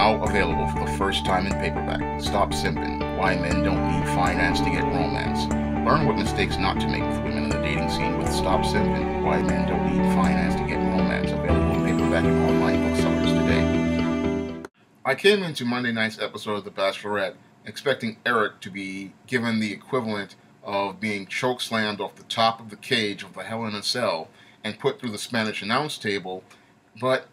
Now available for the first time in paperback. Stop Simping. Why Men Don't Need Finance to Get Romance. Learn what mistakes not to make with women in the dating scene with Stop Simping. Why Men Don't Need Finance to Get Romance. Available in paperback and online booksellers today. I came into Monday night's episode of The Bachelorette expecting Eric to be given the equivalent of being chokeslammed off the top of the cage of the Hell in a Cell and put through the Spanish announce table, but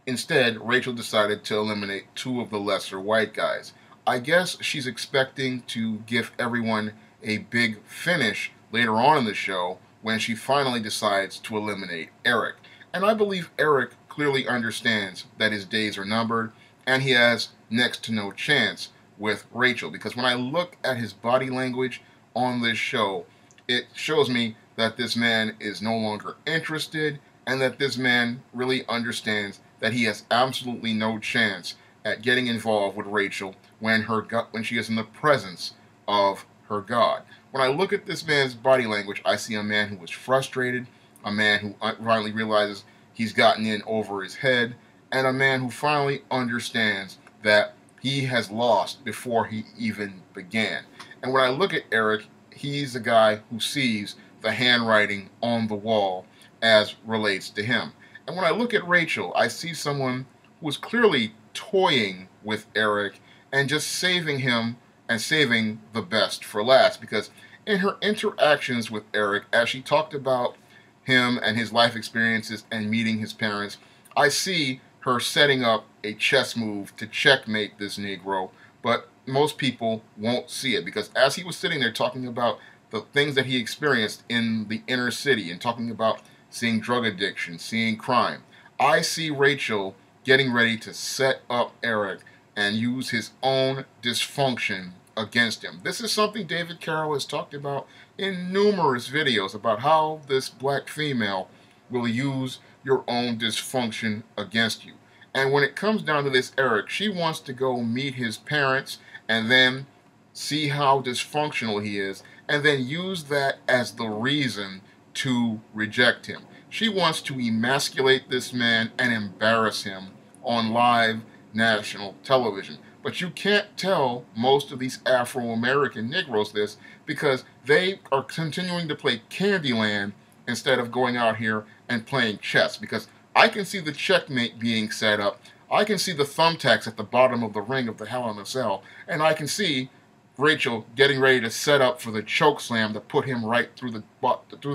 instead, Rachel decided to eliminate two of the lesser white guys. I guess she's expecting to give everyone a big finish later on in the show when she finally decides to eliminate Eric. And I believe Eric clearly understands that his days are numbered and he has next to no chance with Rachel. Because when I look at his body language on this show, it shows me that this man is no longer interested and that this man really understands that he has absolutely no chance at getting involved with Rachel when she is in the presence of her God. When I look at this man's body language, I see a man who is frustrated, a man who finally realizes he's gotten in over his head, and a man who finally understands that he has lost before he even began. And when I look at Eric, he's a guy who sees the handwriting on the wall as relates to him. And when I look at Rachel, I see someone who is clearly toying with Eric and just saving him and saving the best for last. Because in her interactions with Eric, as she talked about him and his life experiences and meeting his parents, I see her setting up a chess move to checkmate this Negro, but most people won't see it. Because as he was sitting there talking about the things that he experienced in the inner city and talking about seeing drug addiction, seeing crime, I see Rachel getting ready to set up Eric and use his own dysfunction against him. This is something David Carroll has talked about in numerous videos about how this black female will use your own dysfunction against you. And when it comes down to this Eric, she wants to go meet his parents and then see how dysfunctional he is and then use that as the reason to reject him. She wants to emasculate this man and embarrass him on live national television. But you can't tell most of these Afro-American Negroes this because they are continuing to play Candyland instead of going out here and playing chess. Because I can see the checkmate being set up, I can see the thumbtacks at the bottom of the ring of the Hell in a Cell, and I can see Rachel getting ready to set up for the choke slam to put him right through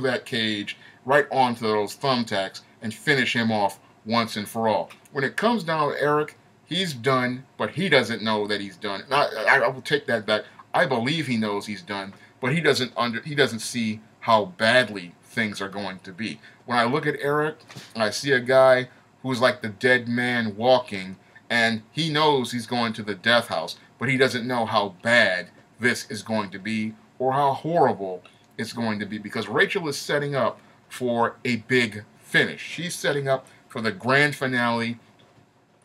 that cage, right onto those thumbtacks, and finish him off once and for all. When it comes down to Eric, he's done, but he doesn't know that he's done. And I will take that back. I believe he knows he's done, but he doesn't see how badly things are going to be. When I look at Eric, I see a guy who's like the dead man walking, and he knows he's going to the death house, but he doesn't know how bad this is going to be or how horrible it's going to be, because Rachel is setting up for a big finish. She's setting up for the grand finale.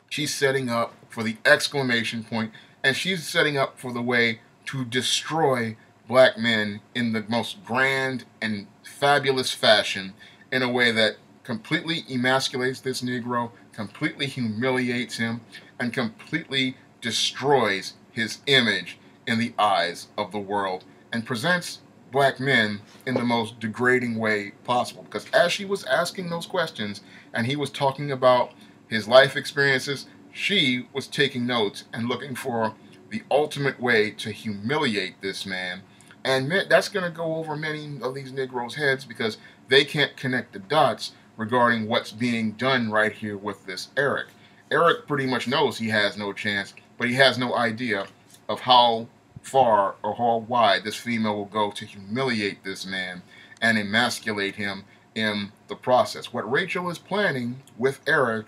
She's setting up for the exclamation point, and she's setting up for the way to destroy black men in the most grand and fabulous fashion, in a way that completely emasculates this Negro, completely humiliates him, and completely destroys his image in the eyes of the world, and presents black men in the most degrading way possible. Because as she was asking those questions and he was talking about his life experiences, she was taking notes and looking for the ultimate way to humiliate this man. And that's going to go over many of these Negroes' heads because they can't connect the dots regarding what's being done right here with this Eric. Eric pretty much knows he has no chance, but he has no idea of how far or how wide this female will go to humiliate this man and emasculate him in the process. What Rachel is planning with Eric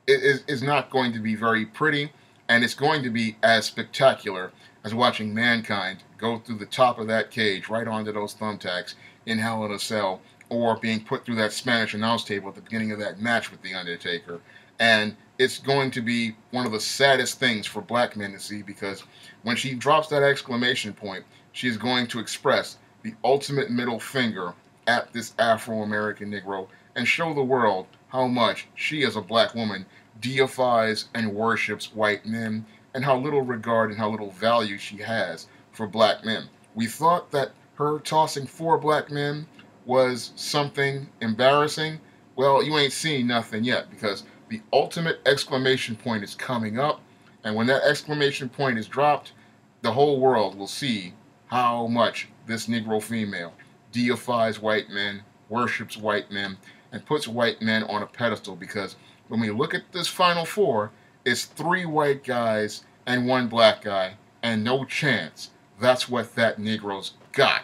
is not going to be very pretty, and it's going to be as spectacular as watching mankind go through the top of that cage right onto those thumbtacks in Hell in a Cell, or being put through that Spanish announce table at the beginning of that match with The Undertaker. And it's going to be one of the saddest things for black men to see, because when she drops that exclamation point, she's going to express the ultimate middle finger at this Afro-American Negro and show the world how much she as a black woman deifies and worships white men, and how little regard and how little value she has for black men. We thought that her tossing 4 black men was something embarrassing. Well, you ain't seen nothing yet, because the ultimate exclamation point is coming up, and when that exclamation point is dropped, the whole world will see how much this Negro female deifies white men, worships white men, and puts white men on a pedestal. Because when we look at this final 4, it's 3 white guys and 1 black guy, and no chance that's what that Negro's got.